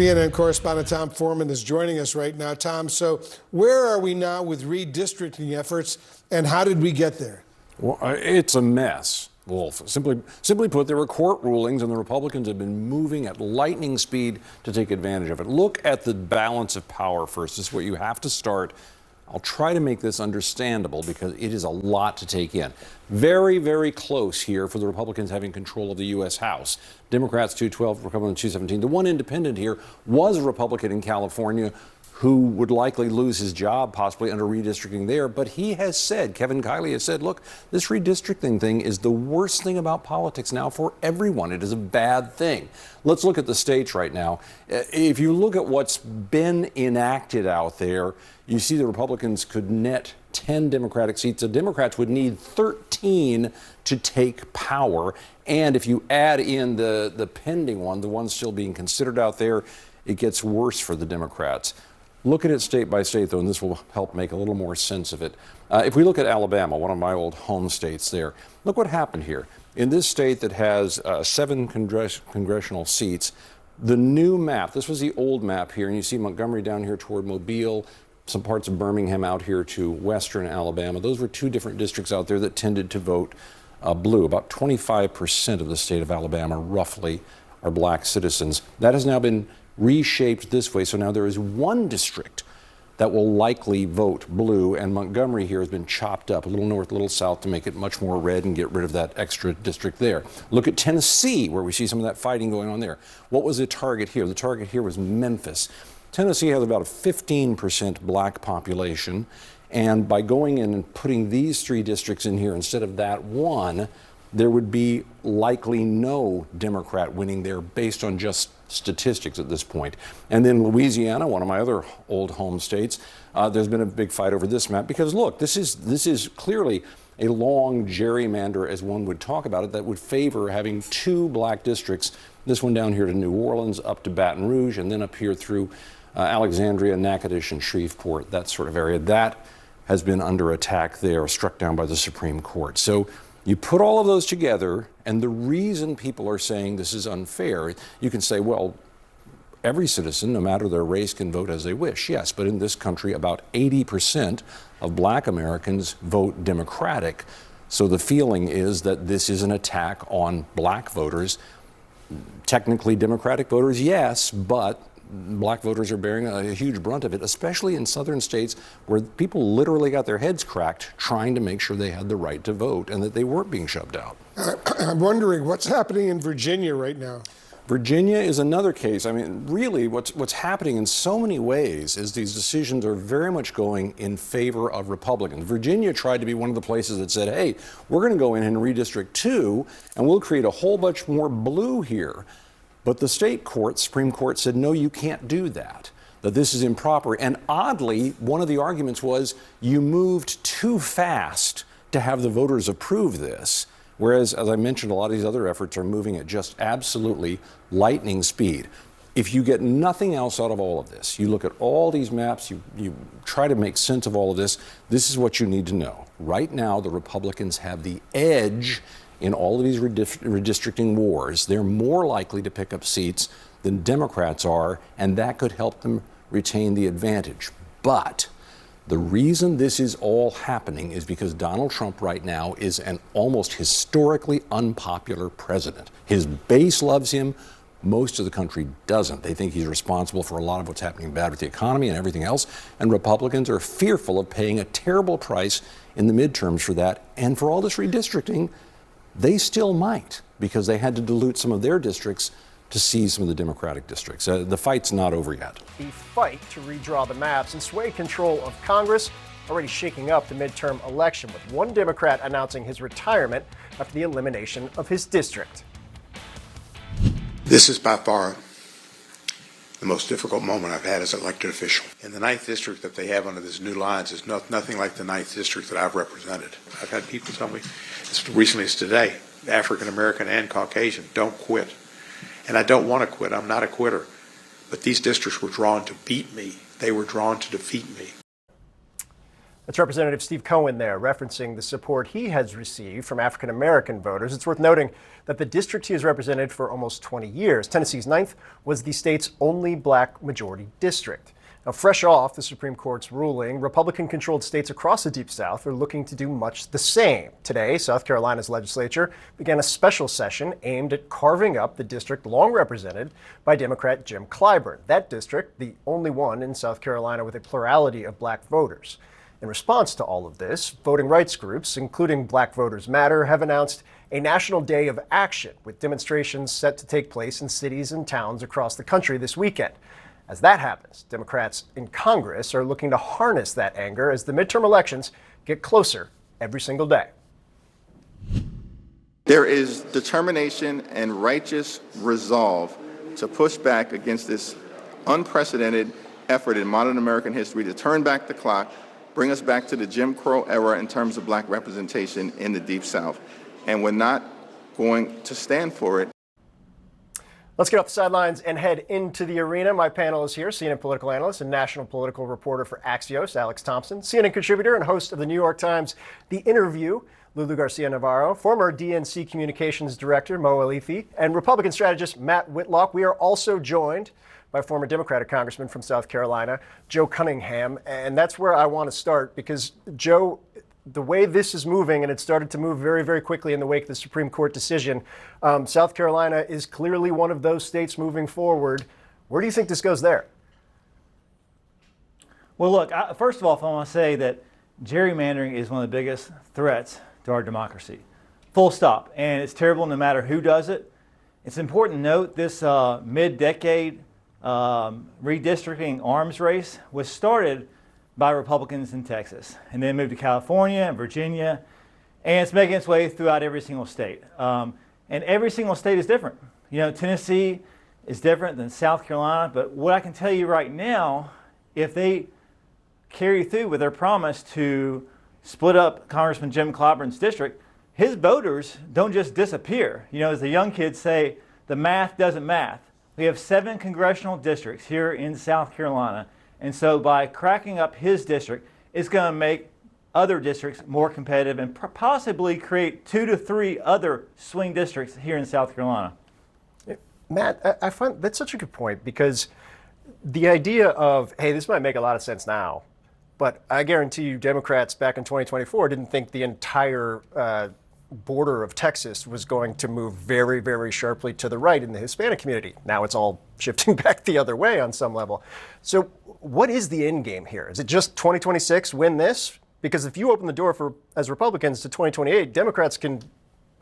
CNN correspondent Tom Foreman is joining us right now. Tom, so where are we now with redistricting efforts, and how did we get there? Well, it's a mess, Wolf. Simply put, there were court rulings, and the Republicans have been moving at lightning speed to take advantage of it. Look at the balance of power first. This is where you have to start. I'll try to make this understandable because it is a lot to take in. Very, very close here for the Republicans having control of the U.S. House. Democrats 212, Republicans 217. The one independent here was a Republican in California who would likely lose his job possibly under redistricting there. But he has said, Kevin Kiley has said, look, this redistricting thing is the worst thing about politics now for everyone. It is a bad thing. Let's look at the states right now. If you look at what's been enacted out there, you see the Republicans could net 10 Democratic seats. The Democrats would need 13 to take power. And if you add in the pending one, the one still being considered out there, it gets worse for the Democrats. Look at it state by state, though, and this will help make a little more sense of it. If we look at Alabama, one of my old home states there, look what happened here. In this state that has 7 congressional seats, the new map, this was the old map here, and you see Montgomery down here toward Mobile, some parts of Birmingham out here to western Alabama. Those were 2 different districts out there that tended to vote blue. About 25% of the state of Alabama, roughly, are black citizens. That has now been reshaped this way, so now there is 1 district that will likely vote blue, and Montgomery here has been chopped up a little north, a little south to make it much more red and get rid of that extra district there. Look at Tennessee, where we see some of that fighting going on there. What was the target here? The target here was Memphis. Tennessee has about a 15% black population, and by going in and putting these 3 districts in here instead of that one, there would be likely no Democrat winning there based on just statistics at this point. And then Louisiana, one of my other old home states, there's been a big fight over this map because, look, this is clearly a long gerrymander, as one would talk about it, that would favor having 2 black districts, this one down here to New Orleans, up to Baton Rouge, and then up here through Alexandria, Natchitoches, and Shreveport, that sort of area. That has been under attack there, struck down by the Supreme Court. So you put all of those together, and the reason people are saying this is unfair, you can say, well, every citizen, no matter their race, can vote as they wish. Yes, but in this country, about 80% of black Americans vote Democratic. So the feeling is that this is an attack on black voters. Technically, Democratic voters, yes, but black voters are bearing a huge brunt of it, especially in southern states where people literally got their heads cracked trying to make sure they had the right to vote and that they weren't being shoved out. I'm wondering what's happening in Virginia right now. Virginia is another case. I mean, really, what's happening in so many ways is these decisions are very much going in favor of Republicans. Virginia tried to be one of the places that said, hey, we're going to go in and redistrict 2, and we'll create a whole bunch more blue here. But the state court, Supreme Court, said, no, you can't do that, that this is improper. And oddly, one of the arguments was you moved too fast to have the voters approve this. Whereas, as I mentioned, a lot of these other efforts are moving at just absolutely lightning speed. If you get nothing else out of all of this, you look at all these maps, you try to make sense of all of this, this is what you need to know. Right now, the Republicans have the edge in all of these redistricting wars. They're more likely to pick up seats than Democrats are, and that could help them retain the advantage. But the reason this is all happening is because Donald Trump right now is an almost historically unpopular president. His base loves him. Most of the country doesn't. They think he's responsible for a lot of what's happening bad with the economy and everything else. And Republicans are fearful of paying a terrible price in the midterms for that. And for all this redistricting, they still might, because they had to dilute some of their districts to seize some of the Democratic districts. The fight's not over yet. The fight to redraw the maps and sway control of Congress already shaking up the midterm election, with one Democrat announcing his retirement after the elimination of his district. This is by far the most difficult moment I've had as an elected official. In the 9th district that they have under this new lines is nothing like the 9th district that I've represented. I've had people tell me, as recently as today, African American and Caucasian, don't quit. And I don't want to quit. I'm not a quitter. But these districts were drawn to beat me. They were drawn to defeat me. That's Representative Steve Cohen there, referencing the support he has received from African-American voters. It's worth noting that the district he has represented for almost 20 years, Tennessee's 9th, was the state's only black majority district. Now, fresh off the Supreme Court's ruling, Republican-controlled states across the Deep South are looking to do much the same. Today, South Carolina's legislature began a special session aimed at carving up the district long represented by Democrat Jim Clyburn. That district, the only one in South Carolina with a plurality of black voters. In response to all of this, voting rights groups, including Black Voters Matter, have announced a national day of action with demonstrations set to take place in cities and towns across the country this weekend. As that happens, Democrats in Congress are looking to harness that anger as the midterm elections get closer every single day. There is determination and righteous resolve to push back against this unprecedented effort in modern American history to turn back the clock, bring us back to the Jim Crow era in terms of black representation in the Deep South. And we're not going to stand for it. Let's get off the sidelines and head into the arena. My panel is here, CNN political analyst and national political reporter for Axios, Alex Thompson, CNN contributor and host of the New York Times The Interview, Lulu Garcia-Navarro, former DNC communications director, Mo Alifi, and Republican strategist Matt Whitlock. We are also joined by former Democratic congressman from South Carolina, Joe Cunningham. And that's where I want to start because, Joe, the way this is moving, and it started to move very, very quickly in the wake of the Supreme Court decision, South Carolina is clearly one of those states moving forward. Where do you think this goes there? Well, look, first of all, I want to say that gerrymandering is one of the biggest threats to our democracy. Full stop. And it's terrible no matter who does it. It's important to note this mid-decade redistricting arms race was started by Republicans in Texas, and then moved to California and Virginia, and it's making its way throughout every single state. And every single state is different. You know, Tennessee is different than South Carolina, but what I can tell you right now, if they carry through with their promise to split up Congressman Jim Clyburn's district, his voters don't just disappear. You know, as the young kids say, the math doesn't math. We have 7 congressional districts here in South Carolina. And so by cracking up his district, it's going to make other districts more competitive and possibly create 2 to 3 other swing districts here in South Carolina. Matt, I find that's such a good point because the idea of, hey, this might make a lot of sense now, but I guarantee you Democrats back in 2024 didn't think the entire border of Texas was going to move very, very sharply to the right in the Hispanic community. Now it's all shifting back the other way on some level. So what is the end game here? Is it just 2026, win this? Because if you open the door for, as Republicans, to 2028, Democrats can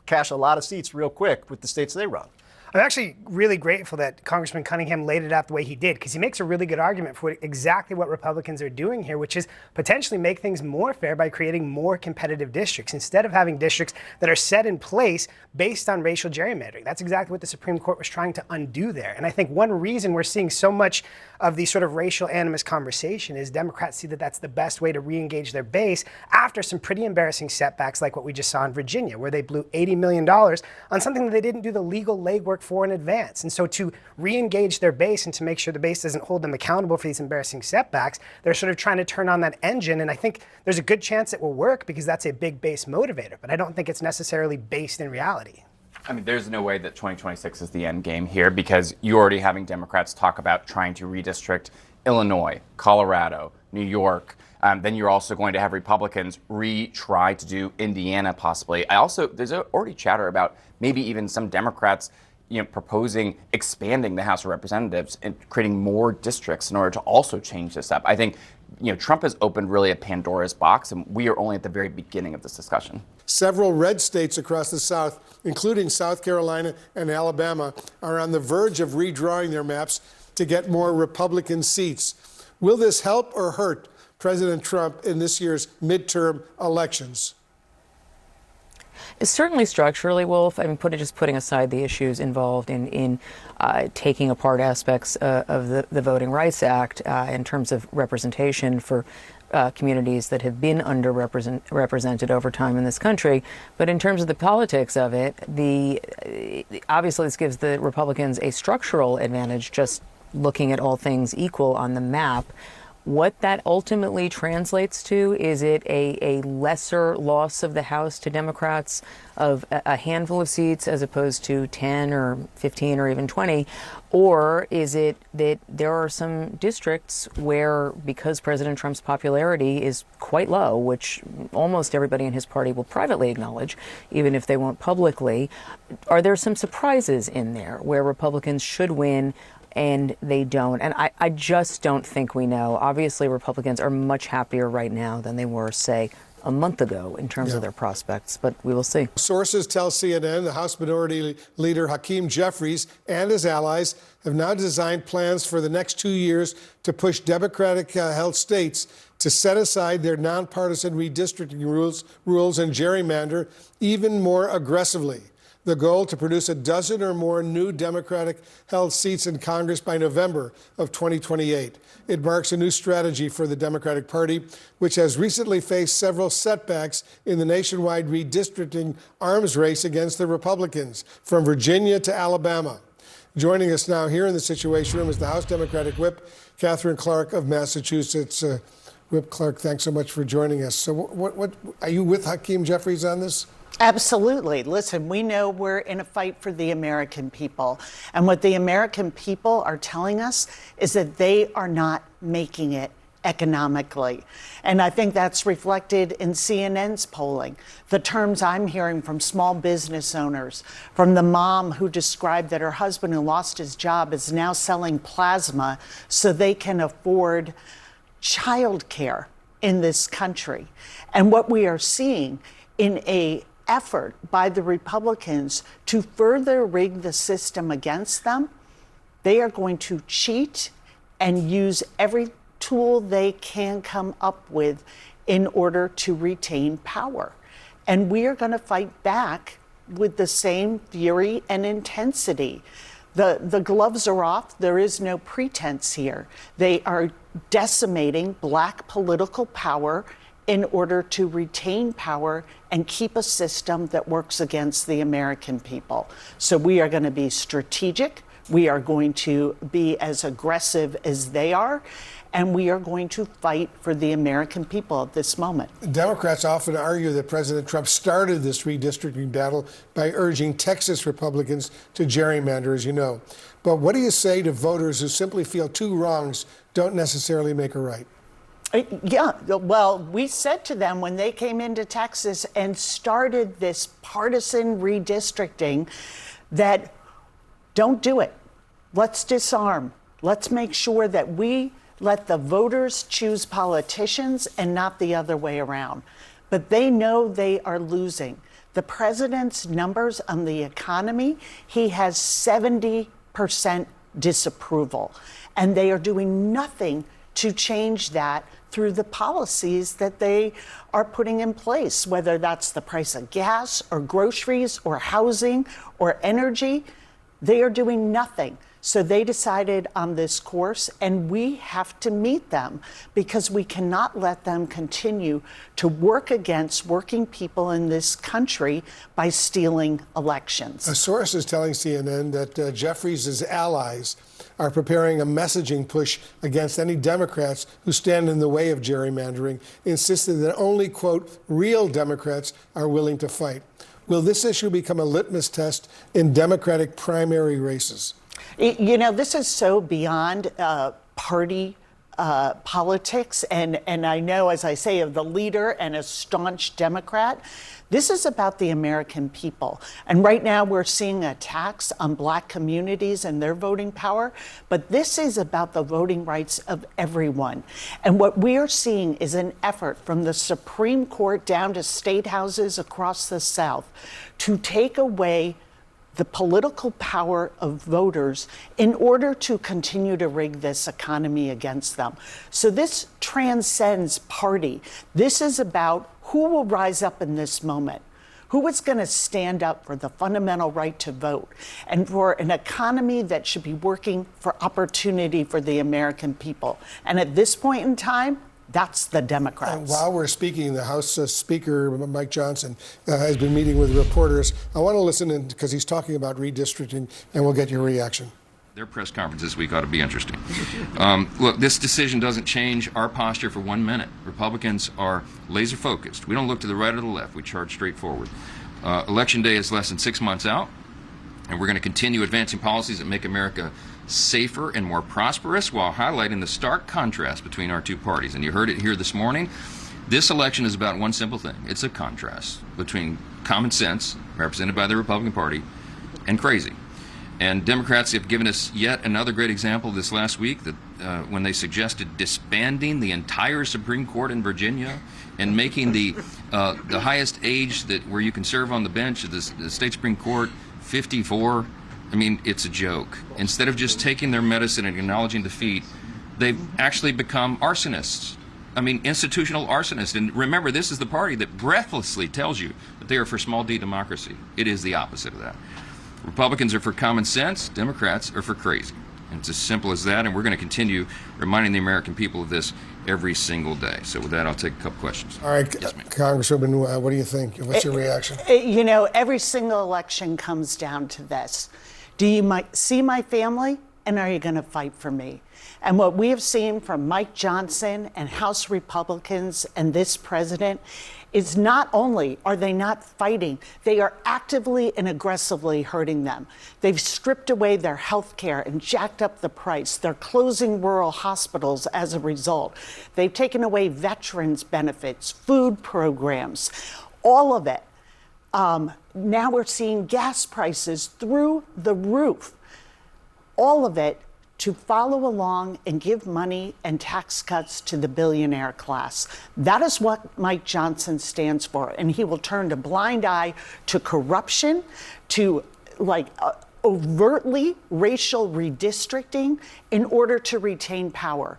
cash a lot of seats real quick with the states they run. I'm actually really grateful that Congressman Cunningham laid it out the way he did, because he makes a really good argument for exactly what Republicans are doing here, which is potentially make things more fair by creating more competitive districts instead of having districts that are set in place based on racial gerrymandering. That's exactly what the Supreme Court was trying to undo there. And I think one reason we're seeing so much of the sort of racial animus conversation is Democrats see that that's the best way to re-engage their base after some pretty embarrassing setbacks like what we just saw in Virginia, where they blew $80 million on something that they didn't do the legal legwork for in advance. And so to re-engage their base and to make sure the base doesn't hold them accountable for these embarrassing setbacks, they're sort of trying to turn on that engine. And I think there's a good chance it will work because that's a big base motivator, but I don't think it's necessarily based in reality. I mean, there's no way that 2026 is the end game here because you're already having Democrats talk about trying to redistrict Illinois, Colorado, New York. Then you're also going to have Republicans retry to do Indiana possibly. There's already chatter about maybe even some Democrats proposing expanding the House of Representatives and creating more districts in order to also change this up. I think Trump has opened really a Pandora's box, and we are only at the very beginning of this discussion. Several red states across the South, including South Carolina and Alabama, are on the verge of redrawing their maps to get more Republican seats. Will this help or hurt President Trump in this year's midterm elections? Certainly structurally, Wolf. I mean, just putting aside the issues involved in taking apart aspects of the Voting Rights Act in terms of representation for communities that have been underrepresented over time in this country. But in terms of the politics of it, obviously this gives the Republicans a structural advantage just looking at all things equal on the map. What that ultimately translates to, is it a lesser loss of the House to Democrats of a handful of seats as opposed to 10 or 15 or even 20? Or is it that there are some districts where, because President Trump's popularity is quite low, which almost everybody in his party will privately acknowledge, even if they won't publicly, are there some surprises in there where Republicans should win and they don't? And I just don't think we know. Obviously, Republicans are much happier right now than they were, say, a month ago in terms of their prospects, but we will see. Sources tell CNN the House Minority Leader Hakeem Jeffries and his allies have now designed plans for the next 2 years to push Democratic-held states to set aside their nonpartisan redistricting rules and gerrymander even more aggressively. The goal to produce a dozen or more new Democratic-held seats in Congress by November of 2028. It marks a new strategy for the Democratic Party, which has recently faced several setbacks in the nationwide redistricting arms race against the Republicans, from Virginia to Alabama. Joining us now here in the Situation Room is the House Democratic Whip, Catherine Clark of Massachusetts. Whip Clark, thanks so much for joining us. So what are you with Hakeem Jeffries on this? Absolutely. Listen, we know we're in a fight for the American people. And what the American people are telling us is that they are not making it economically. And I think that's reflected in CNN's polling. The terms I'm hearing from small business owners, from the mom who described that her husband who lost his job is now selling plasma so they can afford childcare in this country. And what we are seeing in a effort by the Republicans to further rig the system against them, they are going to cheat and use every tool they can come up with in order to retain power. And we are going to fight back with the same fury and intensity. The gloves are off. There is no pretense here. They are decimating Black political power in order to retain power and keep a system that works against the American people. So we are going to be strategic. We are going to be as aggressive as they are. And we are going to fight for the American people at this moment. Democrats often argue that President Trump started this redistricting battle by urging Texas Republicans to gerrymander, as you know. But what do you say to voters who simply feel two wrongs don't necessarily make a right? Yeah, well, we said to them when they came into Texas and started this partisan redistricting that don't do it. Let's disarm. Let's make sure that we let the voters choose politicians and not the other way around. But they know they are losing. The president's numbers on the economy, he has 70% disapproval. And they are doing nothing to change that through the policies that they are putting in place, whether that's the price of gas or groceries or housing or energy. They are doing nothing. So they decided on this course, and we have to meet them because we cannot let them continue to work against working people in this country by stealing elections. A source is telling CNN that Jeffries' allies are preparing a messaging push against any Democrats who stand in the way of gerrymandering, insisting that only, quote, real Democrats are willing to fight. Will this issue become a litmus test in Democratic primary races? You know, this is so beyond party politics. And I know, as I say, of the leader and a staunch Democrat, this is about the American people. And right now we're seeing attacks on Black communities and their voting power. But this is about the voting rights of everyone. And what we are seeing is an effort from the Supreme Court down to state houses across the South to take away the political power of voters in order to continue to rig this economy against them. So this transcends party. This is about who will rise up in this moment, who is going to stand up for the fundamental right to vote and for an economy that should be working for opportunity for the American people. And at this point in time, that's the Democrats. And while we're speaking, the House Speaker, Mike Johnson, has been meeting with reporters. I want to listen in because he's talking about redistricting, and we'll get your reaction. Their press conference this week ought to be interesting. Look, this decision doesn't change our posture for 1 minute. Republicans are laser focused. We don't look to the right or the left. We charge straight forward. Election day is less than 6 months out, and we're going to continue advancing policies that make America safer and more prosperous while highlighting the stark contrast between our two parties. And you heard it here this morning. This election is about one simple thing. It's a contrast between common sense, represented by the Republican Party, and crazy. And Democrats have given us yet another great example this last week that when they suggested disbanding the entire Supreme Court in Virginia and making the highest age that where you can serve on the bench of the state Supreme Court 54. I mean, it's a joke. Instead of just taking their medicine and acknowledging defeat, they've actually become arsonists. I mean, institutional arsonists. And remember, this is the party that breathlessly tells you that they are for small d democracy. It is the opposite of that. Republicans are for common sense. Democrats are for crazy. And it's as simple as that. And we're going to continue reminding the American people of this every single day. So with that, I'll take a couple questions. All right, yes, Congresswoman, what do you think? What's your reaction? You know, every single election comes down to this. Do you see my family, and are you going to fight for me? And what we have seen from Mike Johnson and House Republicans and this president is not only are they not fighting, they are actively and aggressively hurting them. They've stripped away their health care and jacked up the price. They're closing rural hospitals as a result. They've taken away veterans benefits, food programs, all of it. Now we're seeing gas prices through the roof. All of it to follow along and give money and tax cuts to the billionaire class. That is what Mike Johnson stands for. And he will turn a blind eye to corruption, to overtly racial redistricting in order to retain power.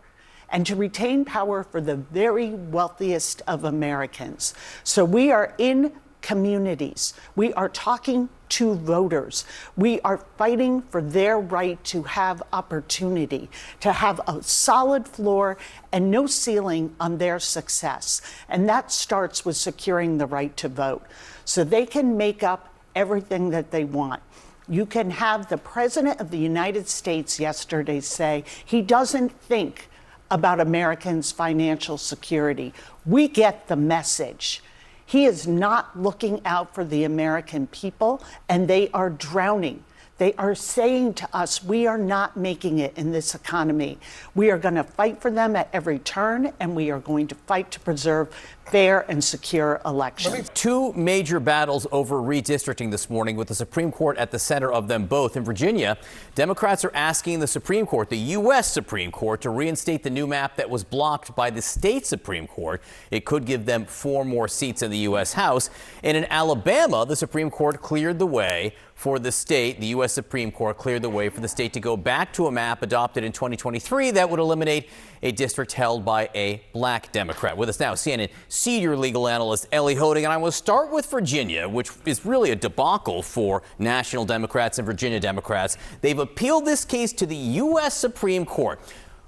And to retain power for the very wealthiest of Americans. So we are in communities. We are talking to voters. We are fighting for their right to have opportunity, to have a solid floor and no ceiling on their success. And that starts with securing the right to vote so they can make up everything that they want. You can have the President of the United States yesterday say he doesn't think about Americans' financial security. We get the message. He is not looking out for the American people, and they are drowning. They are saying to us, we are not making it in this economy. We are going to fight for them at every turn, and we are going to fight to preserve fair and secure elections. Two major battles over redistricting this morning with the Supreme Court at the center of them both. In Virginia, Democrats are asking the Supreme Court, the U.S. Supreme Court, to reinstate the new map that was blocked by the state Supreme Court. It could give them 4 more seats in the U.S. House. And in Alabama, the Supreme Court cleared the way for the state. The U.S. Supreme Court cleared the way for the state to go back to a map adopted in 2023 that would eliminate a district held by a black Democrat. With us now, CNN senior legal analyst Ellie Holding. And I will start with Virginia, which is really a debacle for national Democrats and Virginia Democrats. They've appealed this case to the U.S. Supreme Court.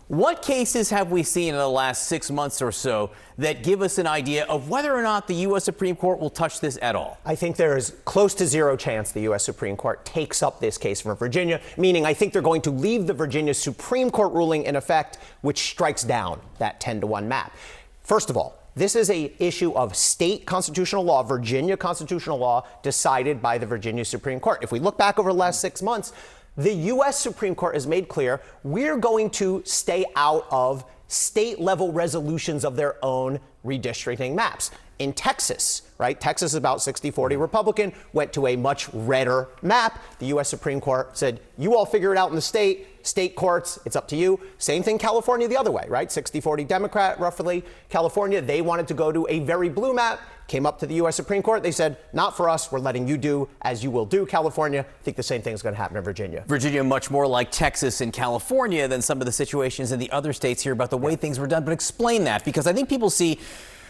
What cases have we seen in the last 6 months or so that give us an idea of whether or not the U.S. Supreme Court will touch this at all? I think there is close to zero chance the U.S. Supreme Court takes up this case from Virginia, meaning I think they're going to leave the Virginia Supreme Court ruling in effect, which strikes down that 10-to-1 map. First of all, this is an issue of state constitutional law, Virginia constitutional law, decided by the Virginia Supreme Court. If we look back over the last 6 months, the U.S. Supreme Court has made clear we're going to stay out of state-level resolutions of their own redistricting maps. In Texas, right? Texas is about 60-40 Republican, went to a much redder map. The U.S. Supreme Court said, you all figure it out in the state courts, it's up to you. Same thing California the other way, right? 60-40 Democrat, roughly. California, they wanted to go to a very blue map, came up to the U.S. Supreme Court. They said, not for us. We're letting you do as you will do, California. I think the same thing is going to happen in Virginia. Virginia, much more like Texas and California than some of the situations in the other states here about the way things were done. But explain that, because I think people see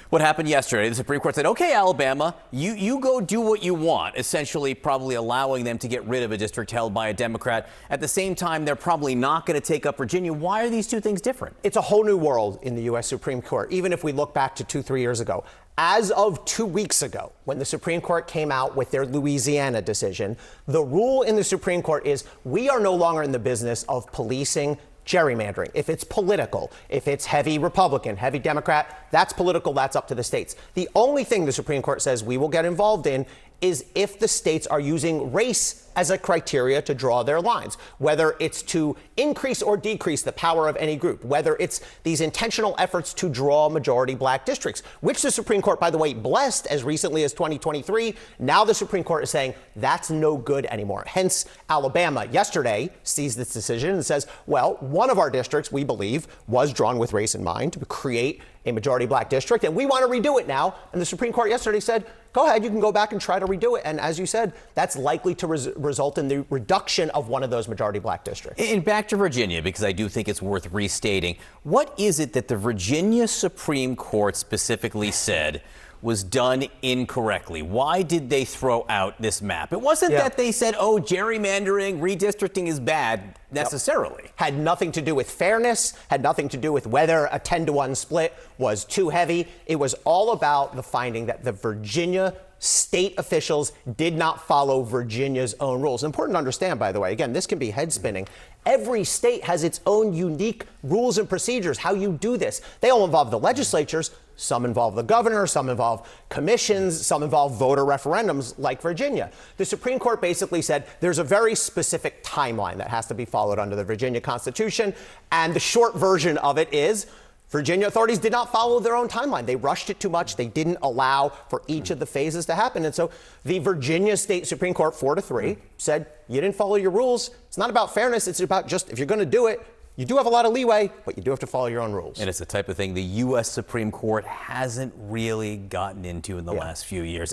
what happened yesterday. The Supreme Court said, okay, Alabama, you go do what you want, essentially probably allowing them to get rid of a district held by a Democrat. At the same time, they're probably not going to take up Virginia. Why are these two things different? It's a whole new world in the U.S. Supreme Court. Even if we look back to 2-3 years ago, As of 2 weeks ago, when the Supreme Court came out with their Louisiana decision, the rule in the Supreme Court is we are no longer in the business of policing gerrymandering. If it's political, if it's heavy Republican, heavy Democrat, that's political, that's up to the states. The only thing the Supreme Court says we will get involved in is if the states are using race as a criteria to draw their lines, whether it's to increase or decrease the power of any group, whether it's these intentional efforts to draw majority black districts, which the Supreme Court, by the way, blessed as recently as 2023. Now the Supreme Court is saying that's no good anymore. Hence, Alabama yesterday sees this decision and says, well, one of our districts, we believe, was drawn with race in mind to create a majority black district, and we want to redo it now. And the Supreme Court yesterday said, go ahead, you can go back and try to redo it. And as you said, that's likely to result in the reduction of one of those majority black districts. And back to Virginia, because I do think it's worth restating. What is it that the Virginia Supreme Court specifically said was done incorrectly? Why did they throw out this map? It wasn't that they said, oh, gerrymandering, redistricting is bad necessarily. Had nothing to do with fairness, had nothing to do with whether a 10-to-1 split was too heavy. It was all about the finding that the Virginia state officials did not follow Virginia's own rules. Important to understand, by the way, again, this can be head spinning. Every state has its own unique rules and procedures, how you do this. They all involve the legislatures. Some involve the governor, some involve commissions, some involve voter referendums like Virginia. The Supreme Court basically said there's a very specific timeline that has to be followed under the Virginia Constitution. And the short version of it is Virginia authorities did not follow their own timeline. They rushed it too much. They didn't allow for each of the phases to happen. And so the Virginia State Supreme Court, 4-3, said you didn't follow your rules. It's not about fairness. It's about just if you're going to do it, you do have a lot of leeway, but you do have to follow your own rules. And it's the type of thing the U.S. Supreme Court hasn't really gotten into in the last few years.